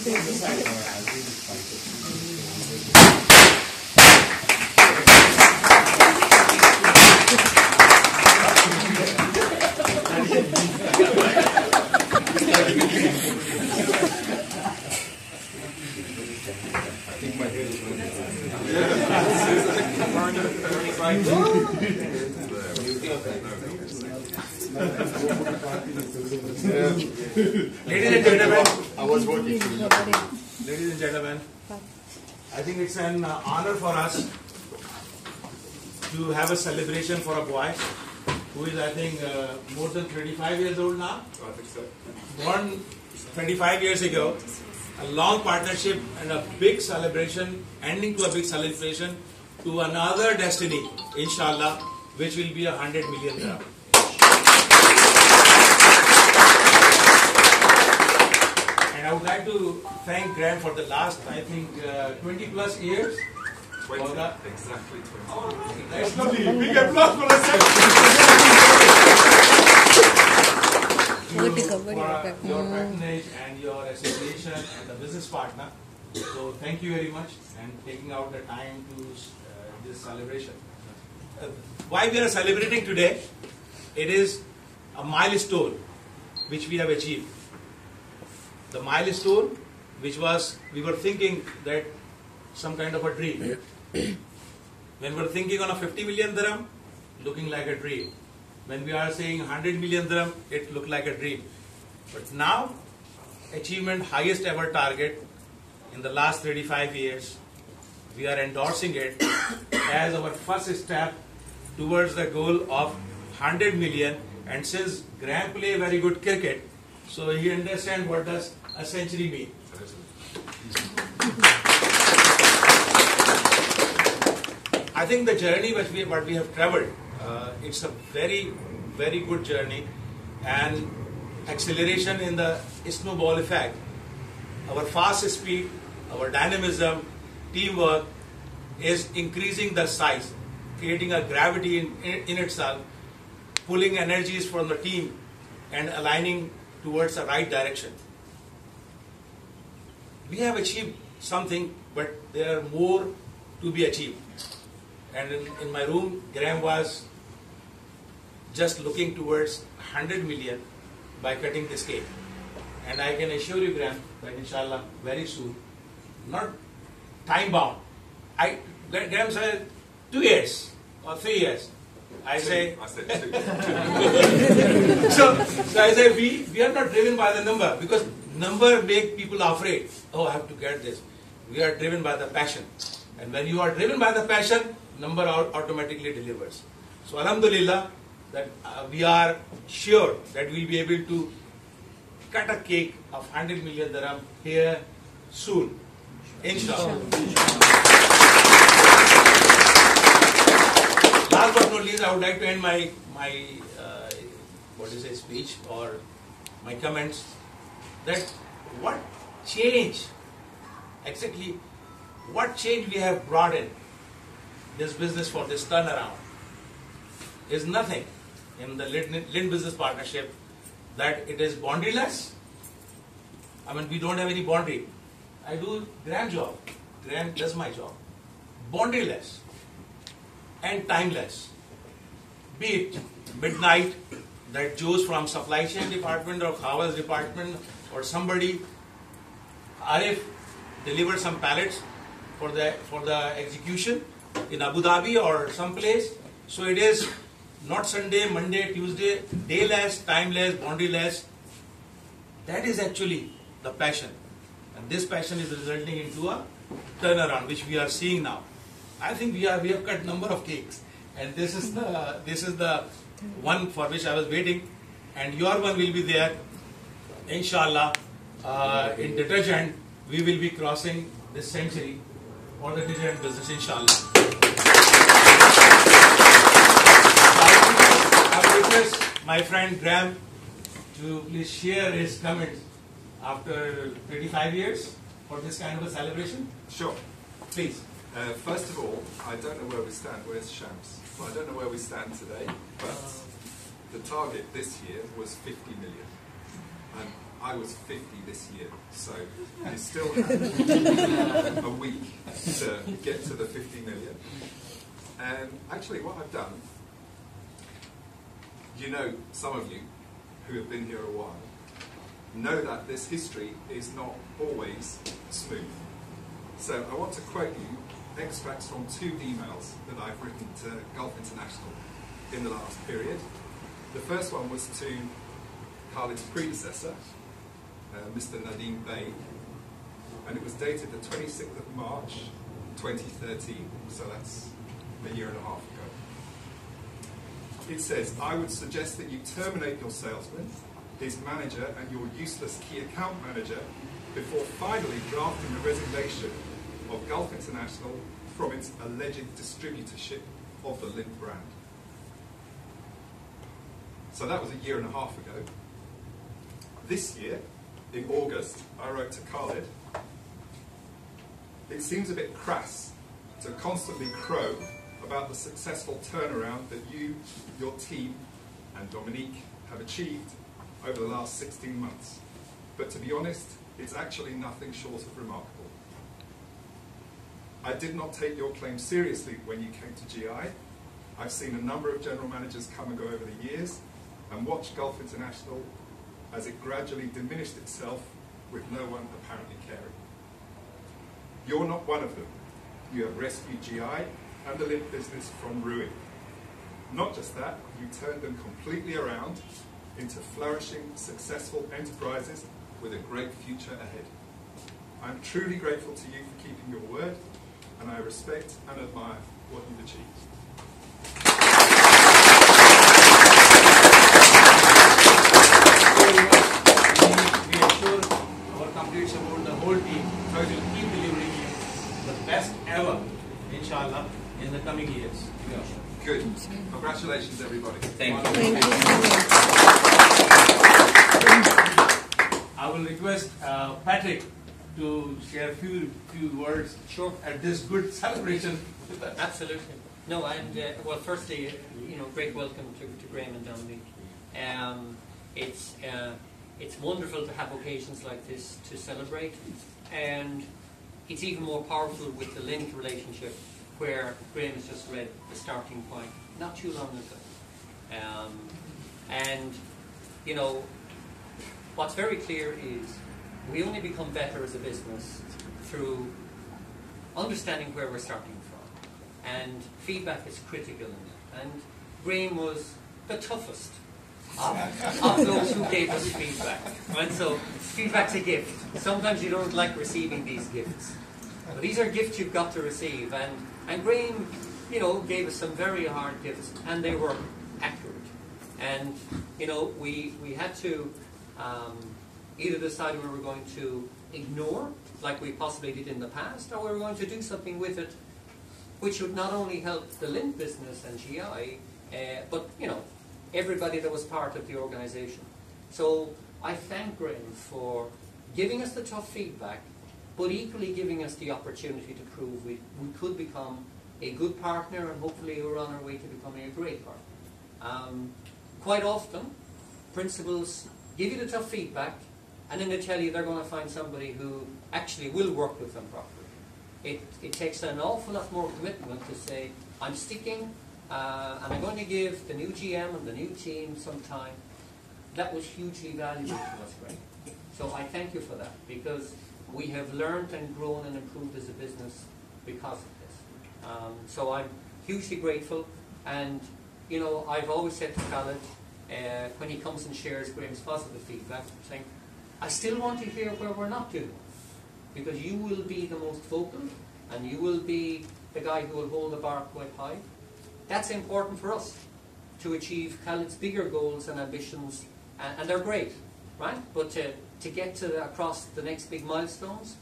Ladies and gentlemen, I was working. ladies and gentlemen, I think it's an honor for us to have a celebration for a boy who is, I think, more than 35 years old now. I think so. Born 25 years ago, a long partnership and a big celebration, ending to a big celebration to another destiny, inshallah, which will be 100 million dirham. And I would like to thank Graham for the last, I think, 20 plus years. 20, exactly 20. Oh, that's lovely. Big applause for us. For your patronage and your association and the business partner. So thank you very much and taking out the time to this celebration. Why we are celebrating today? It is a milestone which we have achieved. The milestone which was, we were thinking that some kind of a dream. When we were thinking on a 50 million dirham, looking like a dream. When we are saying 100 million dirham, it looked like a dream. But now, achievement highest ever target in the last 35 years, we are endorsing it as our first step towards the goal of 100 million. And since Graham play very good cricket, so he understands what does a century mean. I think the journey what we have traveled, it's a very, very good journey, and acceleration in the snowball effect. Our fast speed, our dynamism, teamwork is increasing the size, creating a gravity in itself, pulling energies from the team and aligning towards the right direction. We have achieved something, but there are more to be achieved. And in my room, Graham was just looking towards 100 million by cutting this cake. And I can assure you, Graham, that inshallah, very soon, not time bound. Graham said 2 years or 3 years. I said 2. so I say we are not driven by the number, because number make people afraid. Oh, I have to get this. We are driven by the passion. And when you are driven by the passion, number automatically delivers. So alhamdulillah, that we are sure that we will be able to cut a cake of 100 million dirham here soon. Inshallah. Last but not least, I would like to end my speech or my comments, that what change we have brought in this business for this turnaround is nothing in the Lindt business partnership, that it is boundaryless. I mean, we don't have any boundary. I do Graham's job. Graham does my job. Boundaryless and timeless. Be it midnight, that Joe's from supply chain department or Khawal's department or somebody, Arif deliver some pallets for the execution in Abu Dhabi or someplace. So it is not Sunday, Monday, Tuesday, dayless, timeless, boundaryless. That is actually the passion. And this passion is resulting into a turnaround, which we are seeing now. I think we have cut number of cakes, and this is the one for which I was waiting, and your one will be there, inshallah. In detergent, we will be crossing this century for the detergent business, inshallah. I would request my friend Graham to please share his comments after 35 years for this kind of a celebration. Sure. Please. First of all, I don't know where we stand. Where's Shams? Well, I don't know where we stand today, but the target this year was 50 million. And I was 50 this year, so you still have a week to get to the 50 million. And actually what I've done, you know, some of you who have been here a while, know that this history is not always smooth. So I want to quote you extracts from 2 emails that I've written to Gulf International in the last period. The first one was to Khalid's predecessor, Mr. Nadeem Bey, and it was dated the 26th of March 2013, so that's a year and a half ago. It says, I would suggest that you terminate your salesman, his manager and your useless key account manager before finally drafting the resignation of Gulf International from its alleged distributorship of the Lindt brand. So that was a year and a half ago. This year, in August, I wrote to Khalid, it seems a bit crass to constantly crow about the successful turnaround that you, your team, and Dominique have achieved over the last 16 months. But to be honest, it's actually nothing short of remarkable. I did not take your claim seriously when you came to GI. I've seen a number of general managers come and go over the years and watched Gulf International as it gradually diminished itself with no one apparently caring. You're not one of them. You have rescued GI and the Lindt business from ruin. Not just that, you turned them completely around into flourishing, successful enterprises with a great future ahead. I'm truly grateful to you for keeping your word, and I respect and admire what you've achieved. We assure our complete support, the whole team, will keep delivering you the best ever, inshallah, in the coming years. Good. Congratulations, everybody. Thank you. Thank you. I will request Patrick to share a few words Sure. at this good celebration. Absolutely. No, and well, firstly, great welcome to Graham and Dominique. It's wonderful to have occasions like this to celebrate, and it's even more powerful with the Lindt relationship, where Graham has just read the starting point not too long ago. And what's very clear is we only become better as a business through understanding where we're starting from, and feedback is critical in that. And Graham was the toughest of those who gave us feedback. Right? So feedback's a gift. Sometimes you don't like receiving these gifts, but these are gifts you've got to receive. And Graham, gave us some very hard gifts, and they were accurate. And we had to either decide we were going to ignore, like we possibly did in the past, or we were going to do something with it, which would not only help the Lindt business and GI, but everybody that was part of the organisation. So I thank Graham for giving us the tough feedback, but equally giving us the opportunity to prove we could become a good partner, and hopefully we're on our way to becoming a great partner. Quite often, principals give you the tough feedback, and then they tell you they're going to find somebody who actually will work with them properly. It takes an awful lot more commitment to say, I'm sticking, and I'm going to give the new GM and the new team some time. That was hugely valuable to us, Greg. So I thank you for that, because we have learned and grown and improved as a business because of this. So I'm hugely grateful, and I've always said to Khalid, when he comes and shares Graham's positive feedback, saying, I still want to hear where we're not doing, because you will be the most vocal, and you will be the guy who will hold the bar quite high. That's important for us to achieve Khalid's bigger goals and ambitions, and they're great, right? But to get across the next big milestones,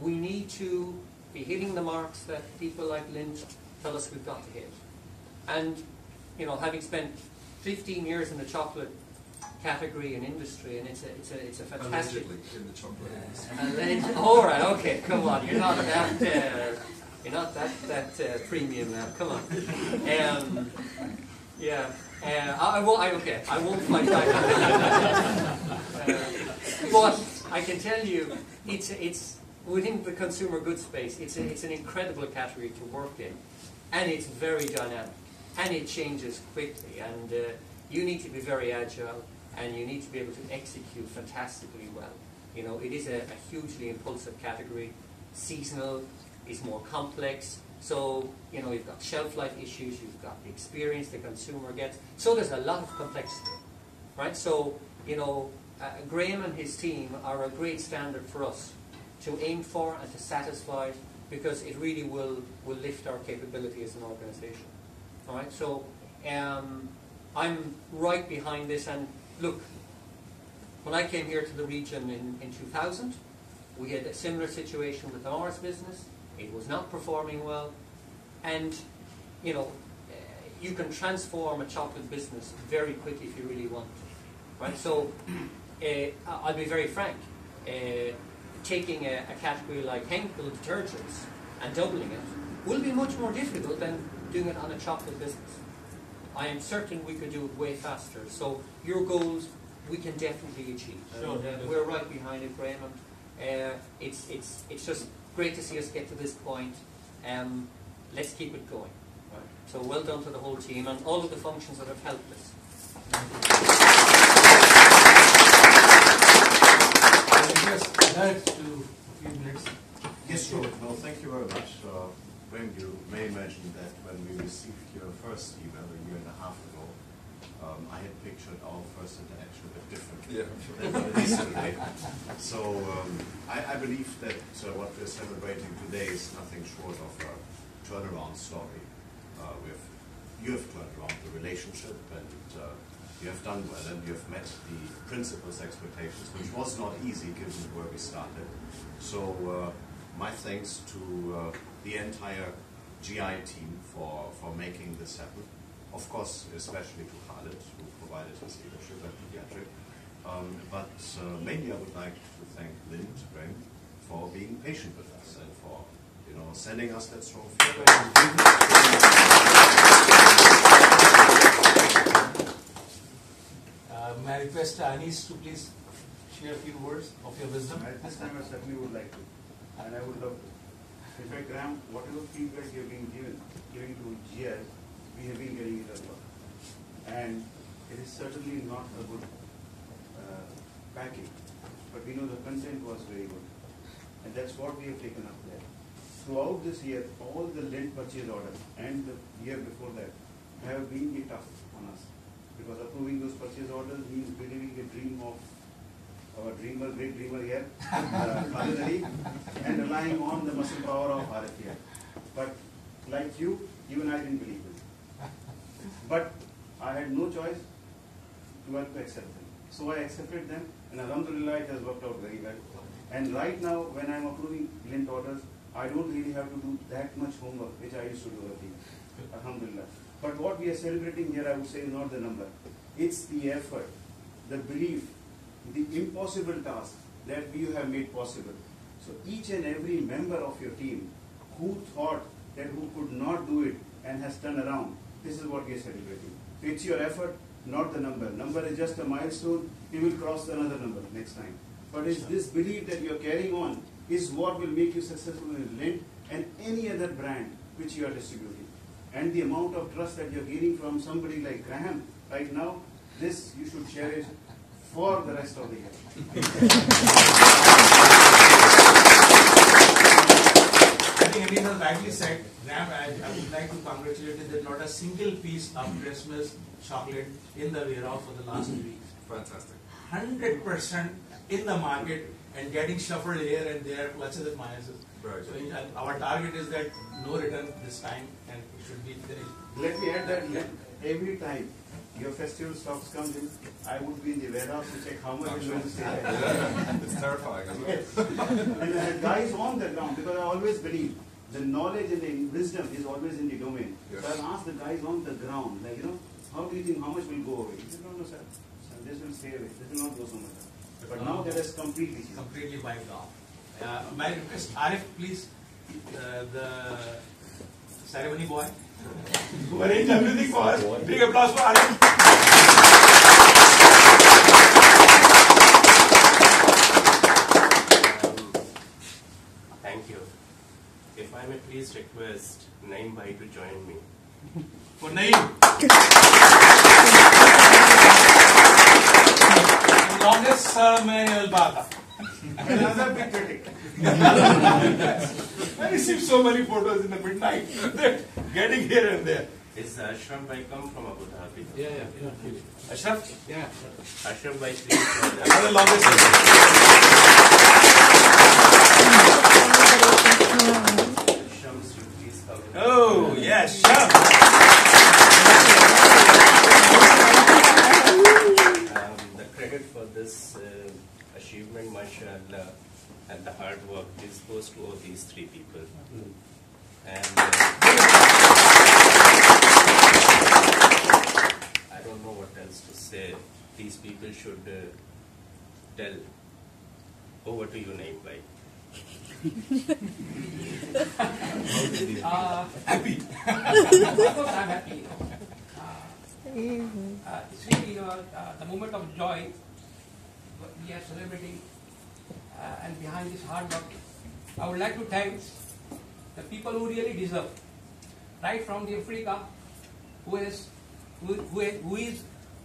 we need to be hitting the marks that people like Lindt tell us we've got to hit. And having spent 15 years in the chocolate category and industry, and it's a fantastic. Allegedly in the chocolate industry. All right, okay, come on, you're not that premium now. Come on. I won't fight back. But I can tell you, it's within the consumer goods space, it's an incredible category to work in, and it's very dynamic, and it changes quickly, and you need to be very agile, and you need to be able to execute fantastically well. You know, it is a hugely impulsive category. Seasonal is more complex, so you know, you've got shelf life issues, you've got the experience the consumer gets, so there's a lot of complexity, right? So, you know, Graham and his team are a great standard for us to aim for and to satisfy, because it really will lift our capability as an organization. All right, so I'm right behind this, and look, when I came here to the region in 2000, we had a similar situation with ours business. It was not performing well, and you know, you can transform a chocolate business very quickly if you really want to, right? So I'll be very frank. Taking a category like Henkel detergents and doubling it will be much more difficult than doing it on a chocolate business. I am certain we could do it way faster. So your goals we can definitely achieve. Sure. We're right behind it, Graham. It's just great to see us get to this point. Let's keep it going. Right. So well done to the whole team and all of the functions that have helped us. Back to a few minutes. Yes, sure. No, thank you very much. When you may imagine that when we received your first email a year and a half ago, I had pictured our first interaction a bit differently than what it is today. So I believe that what we're celebrating today is nothing short of a turnaround story. You have turned around the relationship, and you have done well, and you have met the principal's expectations, which was not easy given where we started. So my thanks to the entire GI team for making this happen. Of course, especially to Khaled, who provided his leadership at Pediatric. But mainly I would like to thank Lindt for being patient with us and for sending us that strong feedback. May I request Anis to please share a few words of your wisdom? At this time, I certainly would like to, and I would love to. In fact, Graham, whatever feedback you've been giving to GI, we have been getting it as well. And it is certainly not a good packing, but we know the content was very good. And that's what we have taken up there. Throughout this year, all the Lindt purchase orders and the year before that have been tough on us. Because approving those purchase orders means believing the dream of our dreamer, great dreamer here, Khalid Ali, and relying on the muscle power of RF here. But like you, even I didn't believe it. But I had no choice but to accept them. So I accepted them, and alhamdulillah, it has worked out very well. And right now, when I'm approving Lindt orders, I don't really have to do that much homework, which I used to do earlier. Alhamdulillah. But what we are celebrating here, I would say, is not the number. It's the effort, the belief, the impossible task that you have made possible. So each and every member of your team who thought that who could not do it and has turned around, this is what we are celebrating. It's your effort, not the number. Number is just a milestone. We will cross another number next time. But it's this belief that you are carrying on is what will make you successful in Lindt and any other brand which you are distributing. And the amount of trust that you're gaining from somebody like Graham right now, this you should cherish for the rest of the year. I think Anita rightly said, Graham, I would like to congratulate you that not a single piece of Christmas chocolate in the warehouse for the last 2 weeks. Fantastic. 100% in the market and getting shuffled here and there, pluses and minuses. Right. So our target is that no return this time, and it should be finished. Let me add that every time your festival stocks comes in, I would be in the warehouse to check how much is going to stay there. It's terrifying, isn't it? Yes. And the guys on the ground, because I always believe the knowledge and the wisdom is always in the domain. Yes. So I'll ask the guys on the ground, like, how do you think, how much will go away? He said, no, sir. This will stay away. This will not go so much. But now that has completely changed. Completely wiped off. My request, Arif, please, the ceremony boy, who arranged everything for us. Big applause for Arif. I may please request Naeem Bhai to join me. For Naeem. Longest ceremonial bata. Another big critic. I received so many photos in the midnight. Getting here and there. Is Ashraf Bhai come from Abu Dhabi? Yeah. Ashraf? Yeah. Ashraf Bhai, please join us. Another longest ceremony. Shams, you please come. Oh, yes, Shams. The credit for this achievement, mashallah, and the hard work is goes to all these three people. And I don't know what else to say. These people should tell. Over to you, Naeem Bhai. Happy. Of course, I'm happy. It's really the moment of joy we are celebrating, and behind this hard work, I would like to thank the people who really deserve, right from the Africa, who is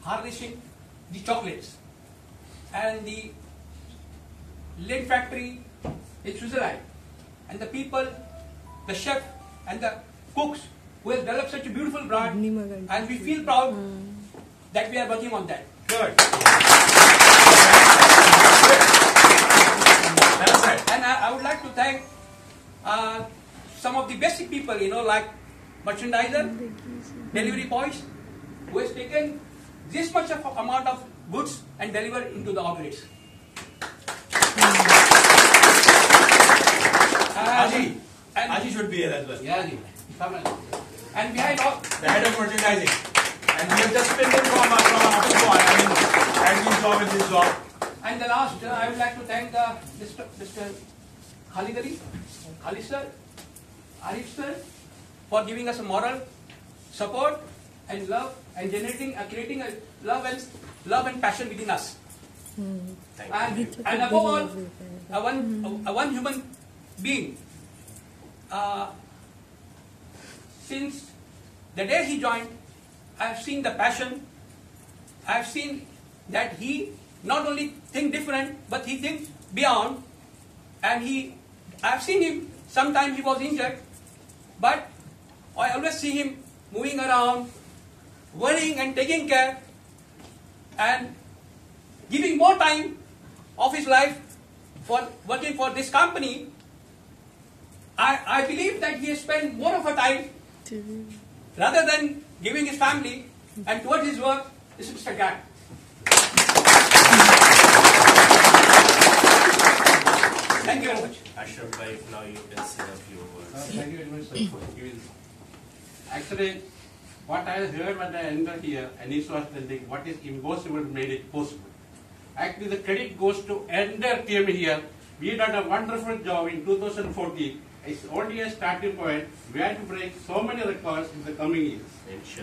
harnessing the chocolates, and the Lindt factory in Switzerland, and the people, the chef and the cooks who have developed such a beautiful brand, and we feel proud that we are working on that. Good. And I would like to thank some of the basic people, like merchandiser, delivery boys, who has taken this much of amount of goods and delivered into the outlets. Aji should be here as well. Yeah, and behind all, The head of merchandising. And we have just been in from office boy. I mean, admin job and this job. and the last, I would like to thank Mr. Khalid sir, Arif sir, for giving us a moral support and love and creating a love and passion within us. Thank you. And above all, one human being. Since the day he joined, I have seen the passion. I have seen that he not only think different, but he thinks beyond. And I have seen him. Sometimes he was injured, but I always see him moving around, worrying and taking care, and giving more time of his life for working for this company. I believe that he has spent more of a time rather than giving his family and towards his work is Mr. Gag. Thank you very much. Ashraf Bhai, now you can say a few words. Thank you very much, sir, for giving. Actually, what I heard when I entered here, and this was thinking, what is impossible made it possible. Actually, the credit goes to entire team here. We done a wonderful job in 2014. It's only a starting point. We have to break so many records in the coming years. Inshallah.